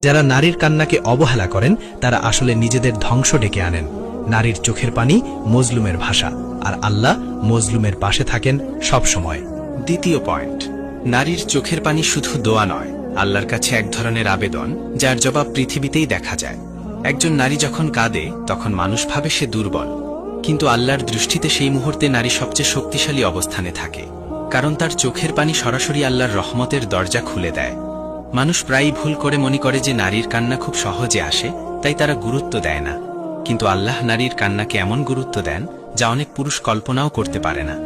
যারা নারীর কান্নাকে অবহেলা করেন তারা আসলে নিজেদের ধ্বংস ডেকে আনেন। নারীর চোখের পানি মজলুমের ভাষা, আর আল্লাহ মজলুমের পাশে থাকেন সব সময়। দ্বিতীয় পয়েন্ট, নারীর চোখের পানি শুধু দোয়া নয়, আল্লাহর কাছে এক ধরনের আবেদন, যার জবাব পৃথিবীতেই দেখা যায়। একজন নারী যখন কাঁদে তখন মানুষ ভাবে সে দুর্বল, কিন্তু আল্লাহর দৃষ্টিতে সেই মুহূর্তে নারী সবচেয়ে শক্তিশালী অবস্থানে থাকে, কারণ তার চোখের পানি সরাসরি আল্লাহর রহমতের দরজা খুলে দেয়। মানুষ প্রায়ই ভুল করে মনে করে যে নারীর কান্না খুব সহজে আসে, তাই তারা গুরুত্ব দেয় না। কিন্তু আল্লাহ নারীর কান্নাকে এমন গুরুত্ব দেন যা অনেক পুরুষ কল্পনাও করতে পারে না।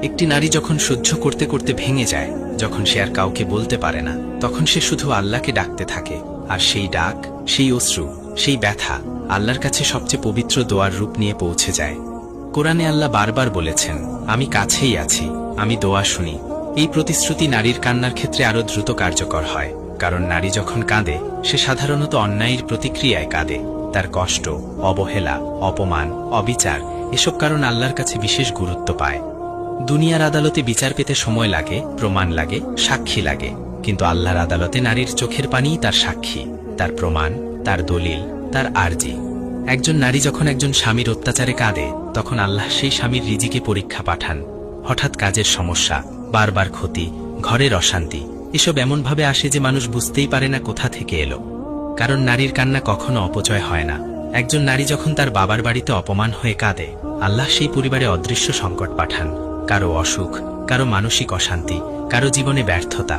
একটি নারী যখন সহ্য করতে করতে ভেঙে যায়, যখন সে আর কাউকে বলতে পারে না, তখন সে শুধু আল্লাহকে ডাকতে থাকে। আর সেই ডাক, সেই অশ্রু, সেই ব্যথা আল্লাহর কাছে সবচেয়ে পবিত্র দোয়ার রূপ নিয়ে পৌঁছে যায়। কোরআনে আল্লাহ বারবার বলেছেন, আমি কাছেই আছি, আমি দোয়া শুনি। এই প্রতিশ্রুতি নারীর কান্নার ক্ষেত্রে আরও দ্রুত কার্যকর হয়, কারণ নারী যখন কাঁদে সে সাধারণত অন্যায়ের প্রতিক্রিয়ায় কাঁদে। তার কষ্ট, অবহেলা, অপমান, অবিচার এসব কারণ আল্লাহর কাছে বিশেষ গুরুত্ব পায়। দুনিয়ার আদালতে বিচার পেতে সময় লাগে, প্রমাণ লাগে, সাক্ষী লাগে, কিন্তু আল্লাহর আদালতে নারীর চোখের পানিই তার সাক্ষী, তার প্রমাণ, তার দলিল, তার আরজি। একজন নারী যখন একজন স্বামীর অত্যাচারে কাঁদে, তখন আল্লাহ সেই স্বামীর রিজিকে পরীক্ষা পাঠান। হঠাৎ কাজের সমস্যা, বারবার ক্ষতি, ঘরের অশান্তি, এসব এমনভাবে আসে যে মানুষ বুঝতেই পারে না কোথা থেকে এলো। কারণ নারীর কান্না কখনো অপচয় হয় না। একজন নারী যখন তার বাবার বাড়িতে অপমান হয়ে কাঁদে, আল্লাহ সেই পরিবারে অদৃশ্য সংকট পাঠান। কারো অসুখ, কারো মানসিক অশান্তি, কারো জীবনে ব্যর্থতা।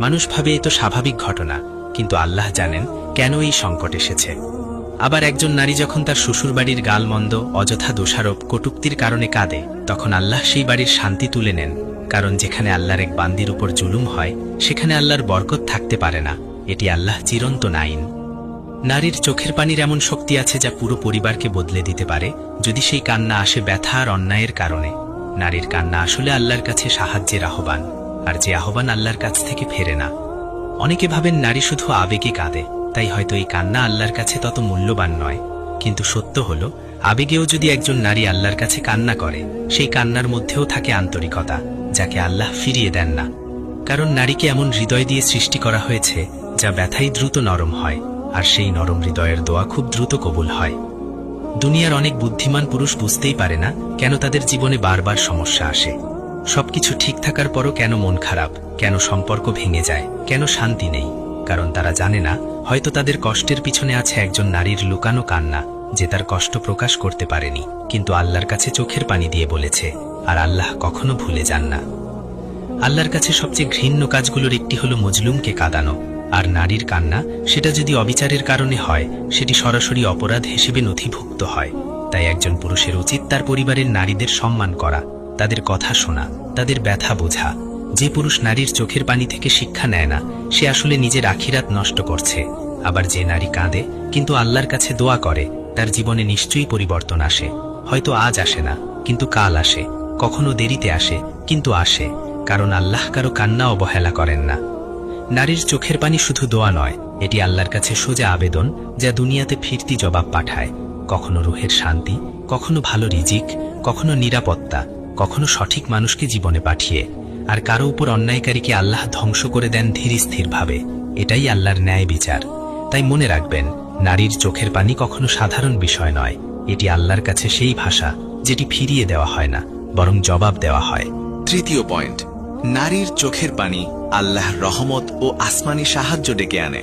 মানুষ ভাবে এ তো স্বাভাবিক ঘটনা, কিন্তু আল্লাহ জানেন কেন এই সংকট এসেছে। আবার একজন নারী যখন তার শ্বশুরবাড়ির গালমন্দ, অযথা দোষারোপ, কটূক্তির কারণে কাঁদে, তখন আল্লাহ সেই বাড়ির শান্তি তুলে নেন। কারণ যেখানে আল্লাহর এক বান্দির উপর জুলুম হয়, সেখানে আল্লাহর বরকত থাকতে পারে না। এটি আল্লাহ চিরন্তন আইন। নারীর চোখের পানির এমন শক্তি আছে যা পুরো পরিবারকে বদলে দিতে পারে, যদি সেই কান্না আসে ব্যথা আর অন্যায়ের কারণে। নারীর কান্না আসলে আল্লাহর কাছে সাহায্যের আহ্বান, আর যে আহ্বান আল্লাহর কাছ থেকে ফেরে না। অনেকে ভাবেন নারী শুধু আবেগে কাঁদে, তাই হয়তো এই কান্না আল্লাহর কাছে তত মূল্যবান নয়। কিন্তু সত্য হলো, আবেগেও যদি একজন নারী আল্লাহর কাছে কান্না করে, সেই কান্নার মধ্যেও থাকে আন্তরিকতা, যাকে আল্লাহ ফিরিয়ে দেন না। কারণ নারীকে এমন হৃদয় দিয়ে সৃষ্টি করা হয়েছে যা ব্যথাই দ্রুত নরম হয়, আর সেই নরম হৃদয়ের দোয়া খুব দ্রুত কবুল হয়। দুনিয়ার অনেক বুদ্ধিমান পুরুষ বুঝতেই পারে না কেন তাদের জীবনে বারবার সমস্যা আসে। সবকিছু ঠিক থাকার পরও কেন মন খারাপ, কেন সম্পর্ক ভেঙে যায়, কেন শান্তি নেই। কারণ তারা জানে না, হয়তো তাদের কষ্টের পিছনে আছে একজন নারীর লুকানো কান্না, যে তার কষ্ট প্রকাশ করতে পারেনি, কিন্তু আল্লাহর কাছে চোখের পানি দিয়ে বলেছে। আর আল্লাহ কখনো ভুলে যান না। আল্লাহর কাছে সবচেয়ে ঘৃণ্য কাজগুলোর একটি হলো মজলুমকে কাঁদানো। আর নারীর কান্না, সেটা যদি অবিচারের কারণে হয়, সেটি সরাসরি অপরাধ হিসেবে নথিভুক্ত হয়। তাই একজন পুরুষের উচিত তার পরিবারের নারীদের সম্মান করা, তাদের কথা শোনা, তাদের ব্যথা বোঝা। যে পুরুষ নারীর চোখের পানি থেকে শিক্ষা নেয় না, সে আসলে নিজের আখিরাত নষ্ট করছে। আবার যে নারী কাঁদে কিন্তু আল্লাহর কাছে দোয়া করে, তার জীবনে নিশ্চয়ই পরিবর্তন আসে। হয়তো আজ আসে না, কিন্তু কাল আসে। কখনো দেরিতে আসে, কিন্তু আসে। কারণ আল্লাহ কারো কান্না অবহেলা করেন না। নারীর চোখের পানি শুধু দোয়া নয়, এটি আল্লাহর কাছে সোজা আবেদন, যা দুনিয়াতে ফিরতি জবাব পাঠায়। কখনো রুহের শান্তি, কখনো ভালো রিজিক, কখনো নিরাপত্তা, কখনো সঠিক মানুষকে জীবনে পাঠিয়ে। আর কারো উপর অন্যায়কারীকে আল্লাহ ধ্বংস করে দেন ধীর স্থিরভাবে। এটাই আল্লাহর ন্যায় বিচার। তাই মনে রাখবেন, নারীর চোখের পানি কখনো সাধারণ বিষয় নয়। এটি আল্লাহর কাছে সেই ভাষা, যেটি ফিরিয়ে দেওয়া হয় না, বরং জবাব দেওয়া হয়। তৃতীয় পয়েন্ট, নারীর চোখের পানি আল্লাহর রহমত ও আসমানি সাহায্য ডেকে আনে।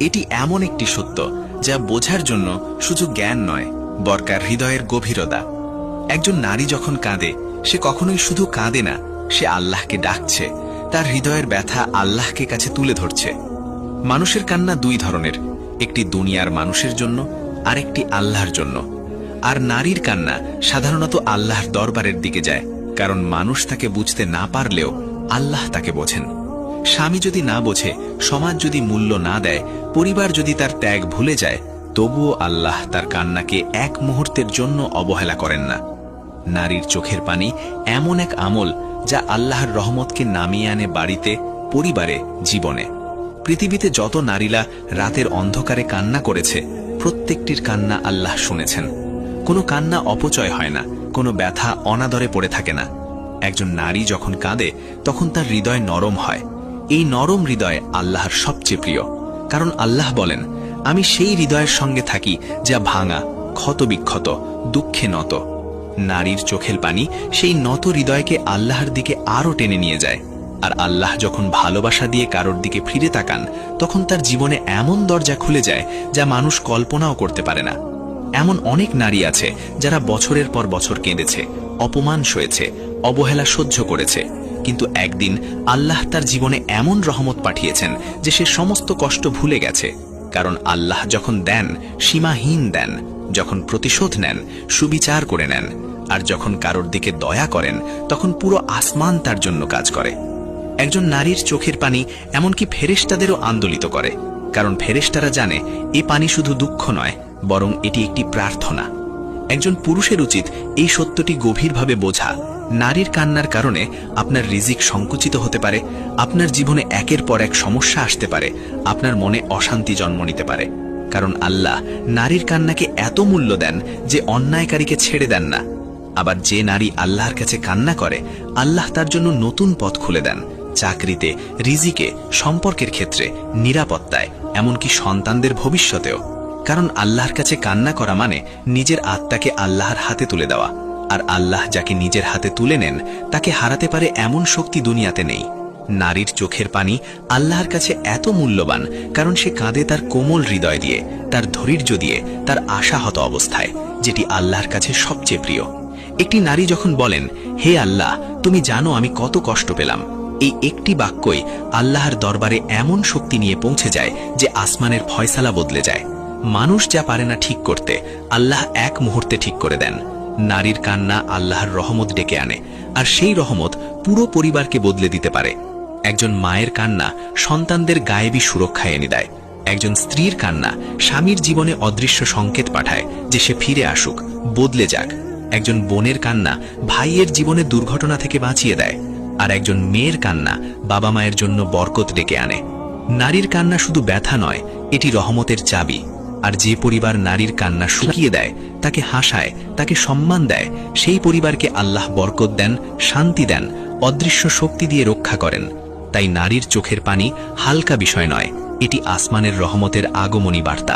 এটি এমন একটি সত্য যা বোঝার জন্য শুধু জ্ঞান নয়, দরকার হৃদয়ের গভীরতা। একজন নারী যখন কাঁদে, সে কখনোই শুধু কাঁদে না, সে আল্লাহকে ডাকছে, তার হৃদয়ের ব্যথা আল্লাহকে কাছে তুলে ধরছে। মানুষের কান্না দুই ধরনের, একটি দুনিয়ার মানুষের জন্য, আর একটি আল্লাহর জন্য। আর নারীর কান্না সাধারণত আল্লাহর দরবারের দিকে যায়, কারণ মানুষ তাকে বুঝতে না পারলেও আল্লাহ তাকে বোঝেন। স্বামী যদি না বোঝে, সমাজ যদি মূল্য না দেয়, পরিবার যদি তার ত্যাগ ভুলে যায়, তবুও আল্লাহ তার কান্নাকে এক মুহূর্তের জন্য অবহেলা করেন না। নারীর চোখের পানি এমন এক আমল যা আল্লাহর রহমতকে নামিয়ে আনে বাড়িতে, পরিবারে, জীবনে। পৃথিবীতে যত নারীরা রাতের অন্ধকারে কান্না করেছে, প্রত্যেকটির কান্না আল্লাহ শুনেছেন। কোনো কান্না অপচয় হয় না, কোনো ব্যথা অনাদরে পড়ে থাকে না। একজন নারী যখন কাঁদে, তখন তার হৃদয় নরম হয়। এই নরম হৃদয় আল্লাহর সবচেয়ে প্রিয়। কারণ আল্লাহ বলেন, আমি সেই হৃদয়ের সঙ্গে থাকি যা ভাঙা, ক্ষতবিক্ষত, দুঃখে নত। নারীর চোখের পানি সেই নত হৃদয়কে আল্লাহর দিকে আরো টেনে নিয়ে যায়। আর আল্লাহ যখন ভালোবাসা দিয়ে কারোর দিকে ফিরে তাকান, তখন তার জীবনে এমন দরজা খুলে যায় যা মানুষ কল্পনাও করতে পারে না। এমন অনেক নারী আছে যারা বছরের পর বছর কেঁদেছে, অপমান সয়েছে, অবহেলা সহ্য করেছে, কিন্তু একদিন আল্লাহ তার জীবনে এমন রহমত পাঠিয়েছেন যে সে সমস্ত কষ্ট ভুলে গেছে। কারণ আল্লাহ যখন দেন, সীমাহীন দেন, যখন প্রতিশোধ নেন, সুবিচার করে নেন, আর যখন কারোর দিকে দয়া করেন, তখন পুরো আসমান তার জন্য কাজ করে। একজন নারীর চোখের পানি এমনকি ফেরেশতাদেরও আন্দোলিত করে, কারণ ফেরেশতারা জানে এ পানি শুধু দুঃখ নয়, বরং এটি একটি প্রার্থনা। একজন পুরুষের উচিত এই সত্যটি গভীরভাবে বোঝা। নারীর কান্নার কারণে আপনার রিজিক সংকুচিত হতে পারে, আপনার জীবনে একের পর এক সমস্যা আসতে পারে, আপনার মনে অশান্তি জন্ম নিতে পারে। কারণ আল্লাহ নারীর কান্নাকে এত মূল্য দেন যে অন্যায়কারীকে ছেড়ে দেন না। আবার যে নারী আল্লাহর কাছে কান্না করে, আল্লাহ তার জন্য নতুন পথ খুলে দেন, চাকরিতে, রিজিকে, সম্পর্কের ক্ষেত্রে, নিরাপত্তায়, এমনকি সন্তানদের ভবিষ্যতেও। কারণ আল্লাহর কাছে কান্না করা মানে নিজের আত্মাকে আল্লাহর হাতে তুলে দেওয়া, আর আল্লাহ যাকে নিজের হাতে তুলে নেন তাকে হারাতে পারে এমন শক্তি দুনিয়াতে নেই। নারীর চোখের পানি আল্লাহর কাছে এত মূল্যবান কারণ সে কাঁদে তার কোমল হৃদয় দিয়ে, তার ধৈর্য দিয়ে, তার আশাহত অবস্থায়, যেটি আল্লাহর কাছে সবচেয়ে প্রিয়। একটি নারী যখন বলেন, হে আল্লাহ, তুমি জানো আমি কত কষ্ট পেলাম, এই একটি বাক্যই আল্লাহর দরবারে এমন শক্তি নিয়ে পৌঁছে যায় যে আসমানের ফয়সালা বদলে যায়। মানুষ যা পারে না ঠিক করতে, আল্লাহ এক মুহূর্তে ঠিক করে দেন। নারীর কান্না আল্লাহর রহমত ডেকে আনে, আর সেই রহমত পুরো পরিবারকে বদলে দিতে পারে। একজন মায়ের কান্না সন্তানদের গায়েবী সুরক্ষা এনে দেয়। একজন স্ত্রীর কান্না স্বামীর জীবনে অদৃশ্য সংকেত পাঠায় যে সে ফিরে আসুক, বদলে যাক। একজন বোনের কান্না ভাইয়ের জীবনে দুর্ঘটনা থেকে বাঁচিয়ে দেয়, আর একজন মেয়ের কান্না বাবা মায়ের জন্য বরকত ডেকে আনে। নারীর কান্না শুধু ব্যথা নয়, এটি রহমতের চাবি। আর যে পরিবার নারীর কান্না শুকিয়ে দেয়, তাকে হাসায়, তাকে সম্মান দেয়, সেই পরিবারকে আল্লাহ বরকত দেন, শান্তি দেন, অদৃশ্য শক্তি দিয়ে রক্ষা করেন। তাই নারীর চোখের পানি হালকা বিষয় নয়, এটি আসমানের রহমতের আগমনী বার্তা।